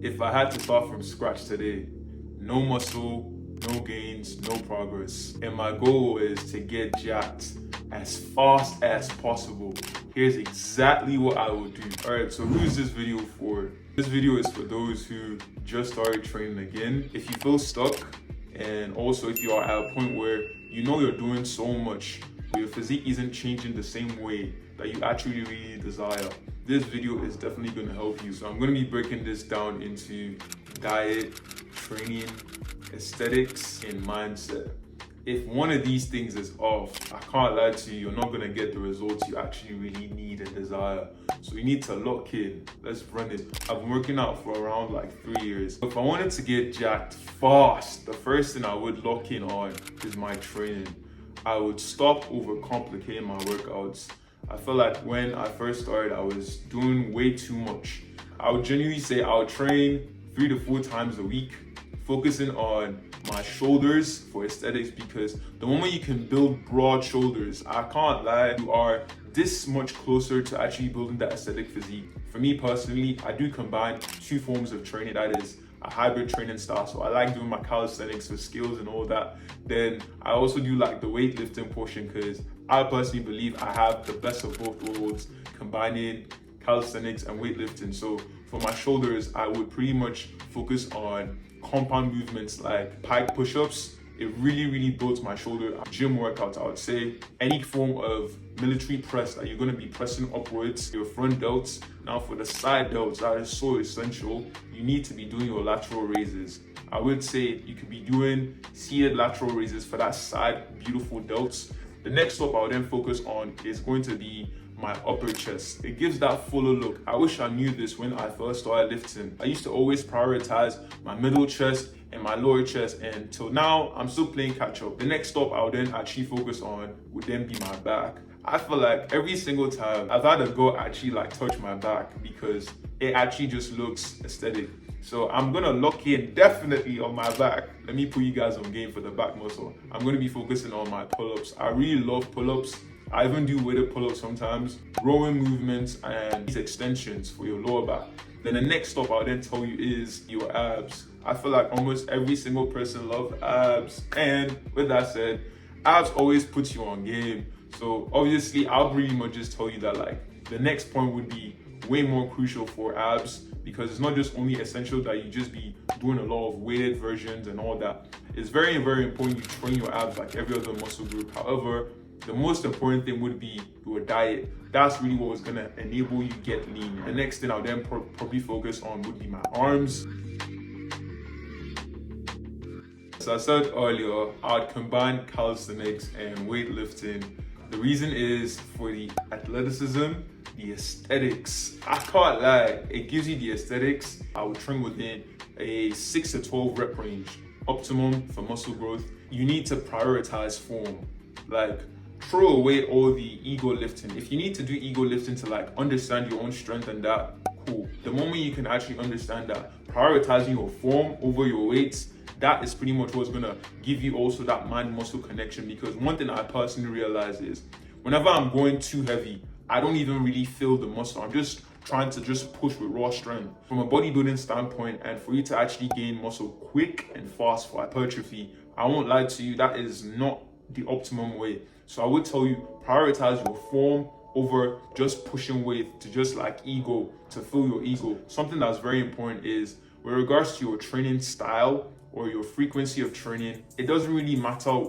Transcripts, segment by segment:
If I had to start from scratch today, no muscle, no gains, no progress. And my goal is to get jacked as fast as possible. Here's exactly what I will do. Alright, so who's this video for? This video is for those who just started training again. If you feel stuck, and also if you are at a point where you know you're doing so much, but your physique isn't changing the same way that you actually really desire, this video is definitely going to help you. So I'm going to be breaking this down into diet, training, aesthetics, and mindset. If one of these things is off, I can't lie to you, you're not going to get the results you actually really need and desire. So you need to lock in. Let's run it. I've been working out for around like 3 years. If I wanted to get jacked fast, the first thing I would lock in on is my training. I would stop overcomplicating my workouts. I felt like when I first started, I was doing way too much. I would genuinely say I would train 3 to 4 times a week, focusing on my shoulders for aesthetics, because the moment you can build broad shoulders, I can't lie, you are this much closer to actually building that aesthetic physique. For me personally, I do combine 2 forms of training. That is a hybrid training style. So I like doing my calisthenics with skills and all that. Then I also do like the weightlifting portion, because I personally believe I have the best of both worlds, combining calisthenics and weightlifting. So for my shoulders, I would pretty much focus on compound movements like pike push-ups. It really builds my shoulder. Gym workouts, I would say. Any form of military press that you're going to be pressing upwards, your front delts. Now for the side delts, that is so essential. You need to be doing your lateral raises. I would say you could be doing seated lateral raises for that side beautiful delts. The next step I would then focus on is going to be my upper chest. It gives that fuller look. I wish I knew this when I first started lifting. I used to always prioritize my middle chest and my lower chest, and till now I'm still playing catch up. The next stop I would then actually focus on would then be my back. I feel like every single time I've had a go actually like touch my back, because it actually just looks aesthetic. So I'm gonna lock in definitely on my back. Let me put you guys on game for the back muscle. I'm gonna be focusing on my pull-ups. I really love pull-ups. I even do weighted pull-ups sometimes, rowing movements, and these extensions for your lower back. Then the next stop I'll then tell you is your abs. I feel like almost every single person loves abs. And with that said, abs always puts you on game. So obviously I'll pretty much just tell you that like the next point would be way more crucial for abs, because it's not just only essential that you just be doing a lot of weighted versions and all that. It's very important you train your abs like every other muscle group. However, the most important thing would be your diet. That's really what is gonna enable you to get lean. The next thing I'll then probably focus on would be my arms. As I said earlier, I'd combine calisthenics and weightlifting. The reason is for the athleticism, the aesthetics. I can't lie, it gives you the aesthetics. I would train within a 6 to 12 rep range, optimum for muscle growth. You need to prioritize form. Like, throw away all the ego lifting. If you need to do ego lifting to like understand your own strength and that, cool. The moment you can actually understand that, prioritizing your form over your weights, that is pretty much what's gonna give you also that mind-muscle connection. Because one thing I personally realize is whenever I'm going too heavy, I don't even really feel the muscle. I'm just trying to just push with raw strength. From a bodybuilding standpoint, and for you to actually gain muscle quick and fast for hypertrophy, I won't lie to you, that is not the optimum way. So I would tell you, prioritize your form over just pushing weight to just like ego, to fill your ego. Something that's very important is with regards to your training style or your frequency of training, it doesn't really matter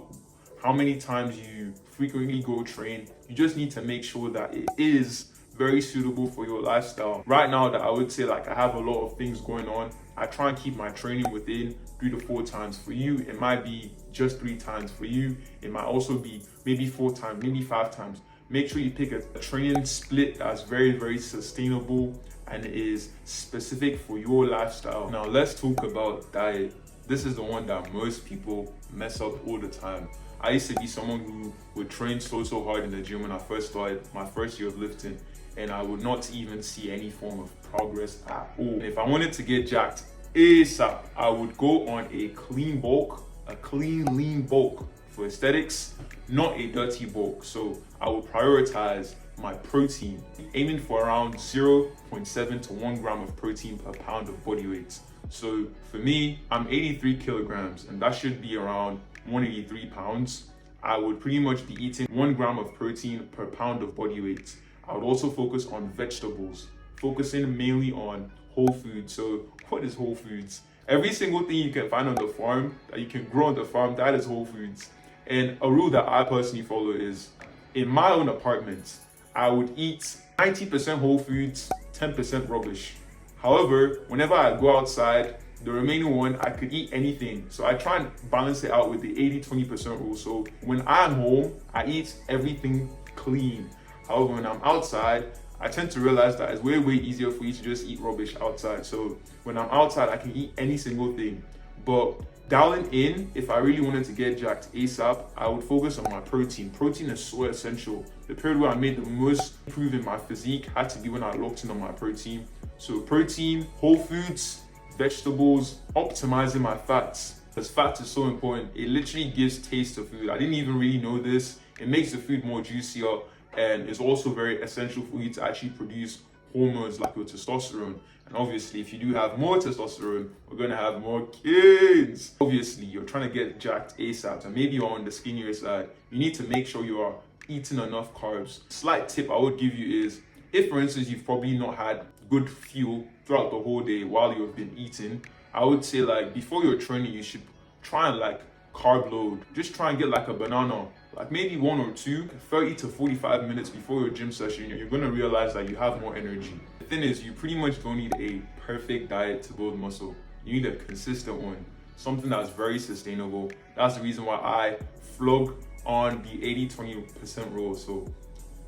how many times you frequently go train. You just need to make sure that it is very suitable for your lifestyle. Right now that I would say like I have a lot of things going on, I try and keep my training within 3 to 4 times. For you, it might be just 3 times. For you, it might also be maybe 4 times, maybe 5 times. Make sure you pick a training split that's very sustainable and is specific for your lifestyle. Now let's talk about diet. This is the one that most people mess up all the time. I used to be someone who would train so hard in the gym when I first started my first year of lifting, and I would not even see any form of progress at all. And if I wanted to get jacked ASAP, I would go on a clean bulk, a clean lean bulk for aesthetics, not a dirty bulk. So I would prioritize my protein, aiming for around 0.7 to 1 gram of protein per pound of body weight. So for me, I'm 83 kilograms and that should be around 183 pounds. I would pretty much be eating 1 gram of protein per pound of body weight. I would also focus on vegetables, focusing mainly on whole foods. So what is whole foods? Every single thing you can find on the farm, that you can grow on the farm, that is whole foods. And a rule that I personally follow is, in my own apartment, I would eat 90% whole foods, 10% rubbish. However, whenever I go outside, the remaining one, I could eat anything. So I try and balance it out with the 80-20% rule. So when I'm home, I eat everything clean. However, when I'm outside, I tend to realize that it's way easier for you to just eat rubbish outside. So when I'm outside, I can eat any single thing. But dialing in, if I really wanted to get jacked ASAP, I would focus on my protein. Protein is so essential. The period where I made the most improvement in my physique had to be when I locked in on my protein. So protein, whole foods, vegetables, optimizing my fats. Because fat is so important. It literally gives taste to food. I didn't even really know this. It makes the food more juicier, and it's also very essential for you to actually produce hormones like your testosterone. And obviously, if you do have more testosterone, we're gonna have more kids. Obviously, you're trying to get jacked ASAP, and maybe you're on the skinnier side. You need to make sure you are eating enough carbs. Slight tip I would give you is, if for instance you've probably not had good fuel throughout the whole day while you've been eating, I would say like before you're training, you should try and like carb load. Just try and get like a banana, like maybe 1 or 2, 30 to 45 minutes before your gym session. You're gonna realize that you have more energy. The thing is, you pretty much don't need a perfect diet to build muscle. You need a consistent one, something that's very sustainable. That's the reason why I flog on the 80-20% rule. So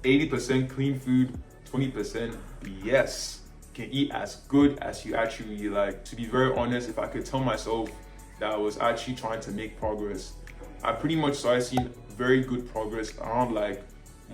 80% clean food, 20% BS. You can eat as good as you actually like. To be very honest, if I could tell myself that I was actually trying to make progress, I pretty much started seeing very good progress around like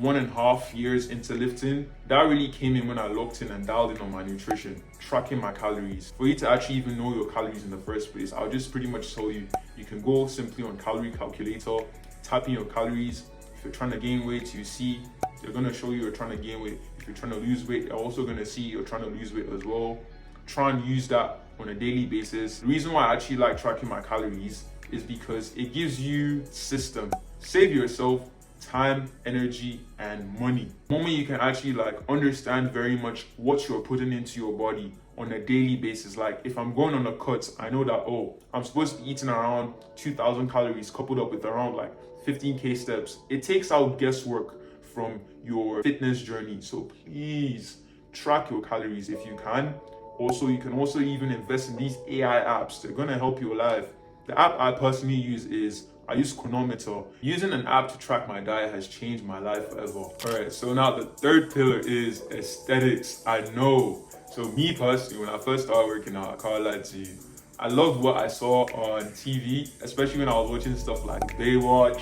1.5 years into lifting. That really came in when I locked in and dialed in on my nutrition, tracking my calories. For you to actually even know your calories in the first place, I'll just pretty much tell you, you can go simply on calorie calculator, type in your calories. If you're trying to gain weight, you see they're gonna show you you're trying to gain weight. If you're trying to lose weight, they're also gonna see you're trying to lose weight as well. Try and use that on a daily basis. The reason why I actually like tracking my calories is because it gives you system. Save yourself time, energy, and money. The moment you can actually like understand very much what you're putting into your body on a daily basis. Like if I'm going on a cut, I know that, oh, I'm supposed to be eating around 2,000 calories coupled up with around like 15K steps. It takes out guesswork from your fitness journey. So please track your calories if you can. Also, you can also even invest in these AI apps. They're gonna help you alive. The app I personally use is, I use Chronometer. Using an app to track my diet has changed my life forever. All right, so now the third pillar is aesthetics. I know. So me personally, when I first started working out, I can't lie to you, I loved what I saw on TV, especially when I was watching stuff like Baywatch,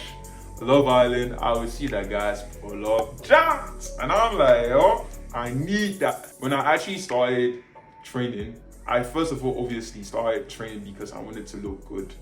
Love Island. I would see that guys pull up jacks, and I'm like, oh, I need that. When I actually started training, I first of all obviously started training because I wanted to look good,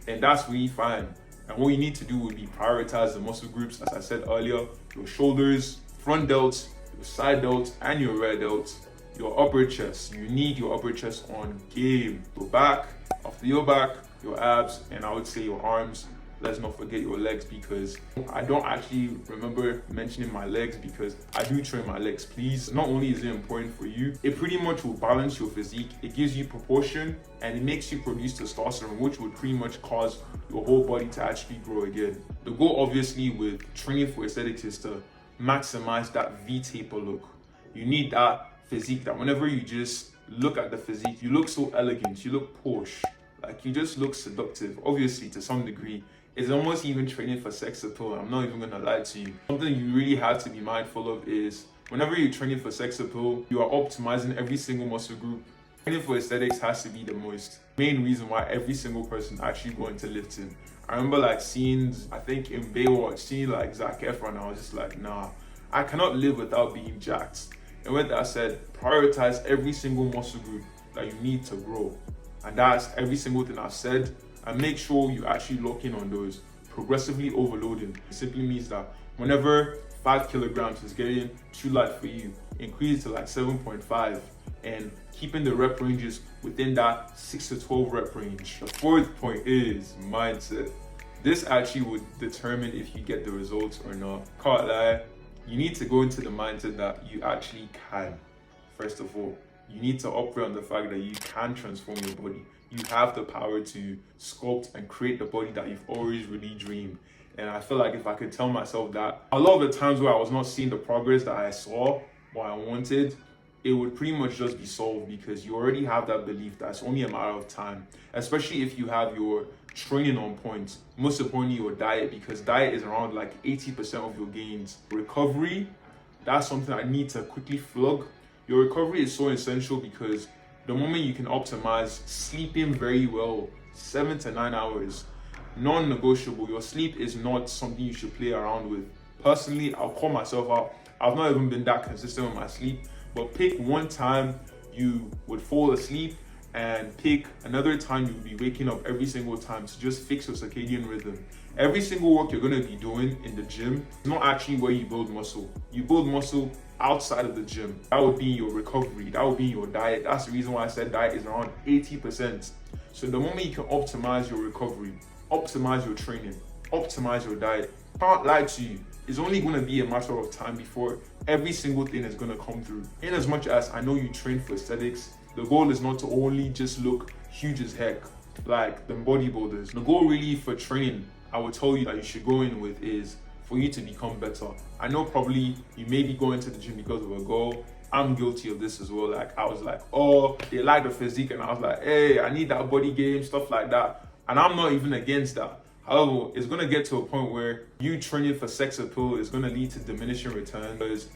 and that's really fine. And what you need to do would be prioritize the muscle groups, as I said earlier: your shoulders, front delts, your side delts, and your rear delts. Your upper chest, you need your upper chest on game. Your back, after your back, your abs, and I would say your arms. Let's not forget your legs, because I don't actually remember mentioning my legs, because I do train my legs. Please, not only is it important for you, it pretty much will balance your physique. It gives you proportion, and it makes you produce testosterone, which would pretty much cause your whole body to actually grow again. The goal obviously with training for aesthetics is to maximize that V-taper look. You need that physique that whenever you just look at the physique, you look so elegant, you look posh, like you just look seductive. Obviously, to some degree, it's almost even training for sex appeal. I'm not even gonna lie to you. Something you really have to be mindful of is whenever you're training for sex appeal, you are optimizing every single muscle group. Training for aesthetics has to be the most main reason why every single person actually go into lifting. I remember like scenes, I think in Baywatch, seeing like Zac Efron, I was just like, nah, I cannot live without being jacked. And with that said, prioritize every single muscle group that you need to grow. And that's every single thing I've said. And make sure you actually lock in on those. Progressively overloading. It simply means that whenever 5 kilograms is getting too light for you, increase it to like 7.5 and keeping the rep ranges within that 6 to 12 rep range. The fourth point is mindset. This actually would determine if you get the results or not. Can't lie, you need to go into the mindset that you actually can. First of all, you need to operate on the fact that you can transform your body. You have the power to sculpt and create the body that you've always really dreamed. And I feel like if I could tell myself that, a lot of the times where I was not seeing the progress that I saw, what I wanted, it would pretty much just be solved because you already have that belief that it's only a matter of time, especially if you have your training on point. Most importantly, your diet, because diet is around like 80% of your gains. Recovery, that's something I need to quickly plug. Your recovery is so essential because the moment you can optimize sleeping very well, 7 to 9 hours, non-negotiable. Your sleep is not something you should play around with. Personally, I'll call myself out. I've not even been that consistent with my sleep, but pick one time you would fall asleep and pick another time you'll be waking up every single time to just fix your circadian rhythm. Every single work you're going to be doing in the gym is not actually where you build muscle. You build muscle outside of the gym. That would be your recovery. That would be your diet. That's the reason why I said diet is around 80%. So the moment you can optimize your recovery, optimize your training, optimize your diet, can't lie to you, it's only going to be a matter of time before every single thing is going to come through. In as much as I know you train for aesthetics, the goal is not to only just look huge as heck like the bodybuilders. The goal really for training, I would tell you that you should go in with, is for you to become better. I know probably you may be going to the gym because of a goal. I'm guilty of this as well. Like I was like, oh, they like the physique, and I was like, hey, I need that body game, stuff like that. And I'm not even against that. However, it's gonna get to a point where you training for sex appeal is gonna lead to diminishing returns because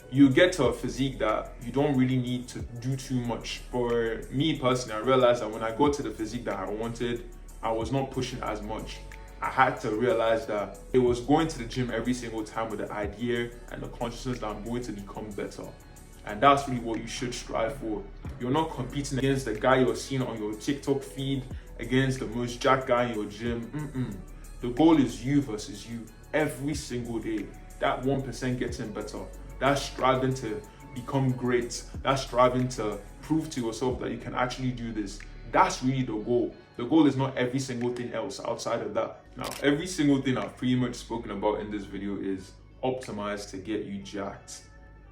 you get to a physique that you don't really need to do too much. For me personally, I realized that when I got to the physique that I wanted, I was not pushing as much. I had to realize that it was going to the gym every single time with the idea and the consciousness that I'm going to become better. And that's really what you should strive for. You're not competing against the guy you're seeing on your TikTok feed, against the most jacked guy in your gym. The goal is you versus you every single day. That 1% getting better. That's striving to become great. That's striving to prove to yourself that you can actually do this. That's really the goal. The goal is not every single thing else outside of that. Now, every single thing I've pretty much spoken about in this video is optimized to get you jacked.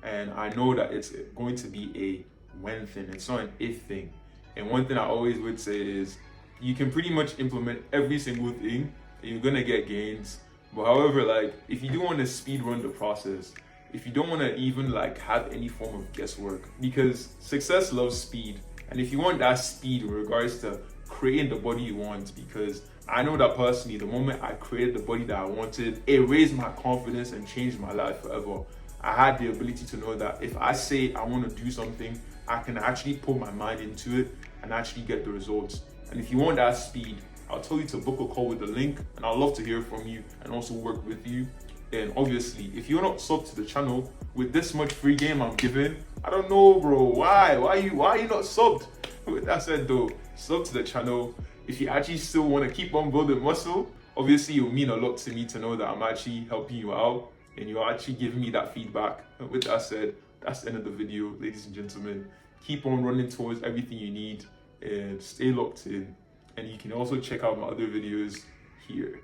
And I know that it's going to be a when thing. It's not an if thing. And one thing I always would say is you can pretty much implement every single thing and you're going to get gains. But however, like if you do want to speed run the process, if you don't want to even like have any form of guesswork, because success loves speed. And if you want that speed in regards to creating the body you want, because I know that personally, the moment I created the body that I wanted, it raised my confidence and changed my life forever. I had the ability to know that if I say I want to do something, I can actually put my mind into it and actually get the results. And if you want that speed, I'll tell you to book a call with the link, and I'd love to hear from you and also work with you. And obviously, if you're not subbed to the channel with this much free game I'm giving, I don't know, bro. Why are you not subbed? With that said though, sub to the channel. If you actually still want to keep on building muscle, obviously it will mean a lot to me to know that I'm actually helping you out and you're actually giving me that feedback. And with that said, that's the end of the video, ladies and gentlemen. Keep on running towards everything you need and stay locked in. And you can also check out my other videos here.